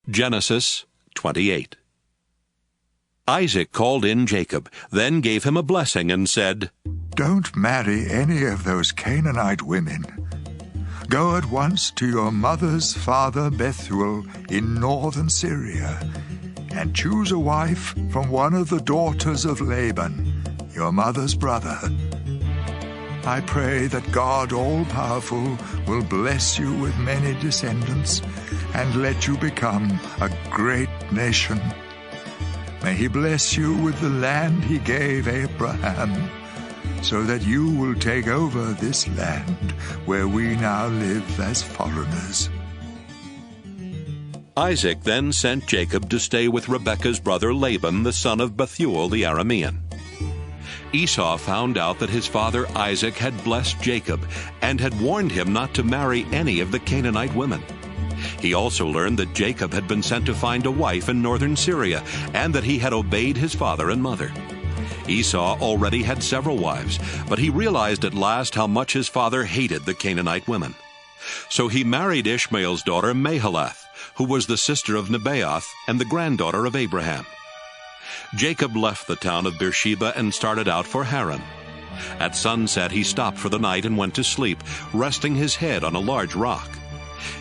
Genesis 28. Isaac called in Jacob, then gave him a blessing and said, "Don't marry any of those Canaanite women. Go at once to your mother's father Bethuel in northern Syria, and choose a wife from one of the daughters of Laban, your mother's brother. I pray that God all-powerful will bless you with many descendants and let you become a great nation. May he bless you with the land he gave Abraham, so that you will take over this land where we now live as foreigners." Isaac then sent Jacob to stay with Rebekah's brother Laban, the son of Bethuel the Aramean. Esau found out that his father Isaac had blessed Jacob and had warned him not to marry any of the Canaanite women. He also learned that Jacob had been sent to find a wife in northern Syria, and that he had obeyed his father and mother. Esau already had several wives, but he realized at last how much his father hated the Canaanite women. So he married Ishmael's daughter Mahalath, who was the sister of Nebaioth and the granddaughter of Abraham. Jacob left the town of Beersheba and started out for Haran. At sunset he stopped for the night and went to sleep, resting his head on a large rock.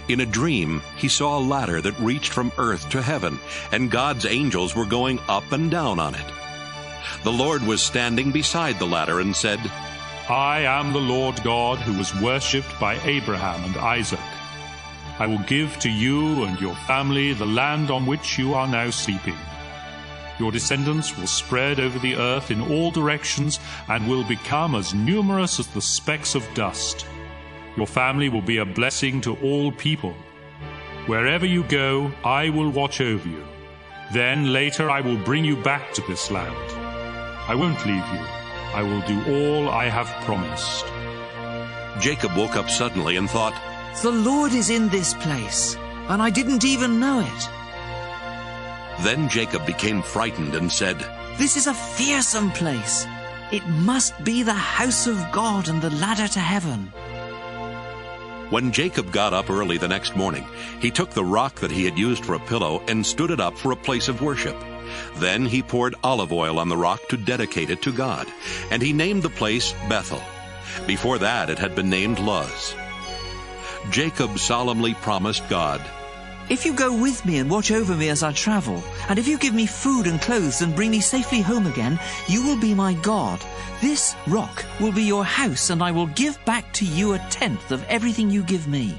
In a dream he saw a ladder that reached from earth to heaven, and God's angels were going up and down on it. The Lord was standing beside the ladder and said, "I am the Lord God who was worshipped by Abraham and Isaac. I will give to you and your family the land on which you are now sleeping. Your descendants will spread over the earth in all directions and will become as numerous as the specks of dust. Your family will be a blessing to all people. Wherever you go, I will watch over you. Then later I will bring you back to this land. I won't leave you. I will do all I have promised." Jacob woke up suddenly and thought, "The Lord is in this place, and I didn't even know it." Then Jacob became frightened and said, "This is a fearsome place. It must be the house of God and the ladder to heaven." When Jacob got up early the next morning, he took the rock that he had used for a pillow and stood it up for a place of worship. Then he poured olive oil on the rock to dedicate it to God, and he named the place Bethel. Before that it had been named Luz. Jacob solemnly promised God, "If you go with me and watch over me as I travel, and if you give me food and clothes and bring me safely home again, you will be my God. This rock will be your house, and I will give back to you 1/10 of everything you give me."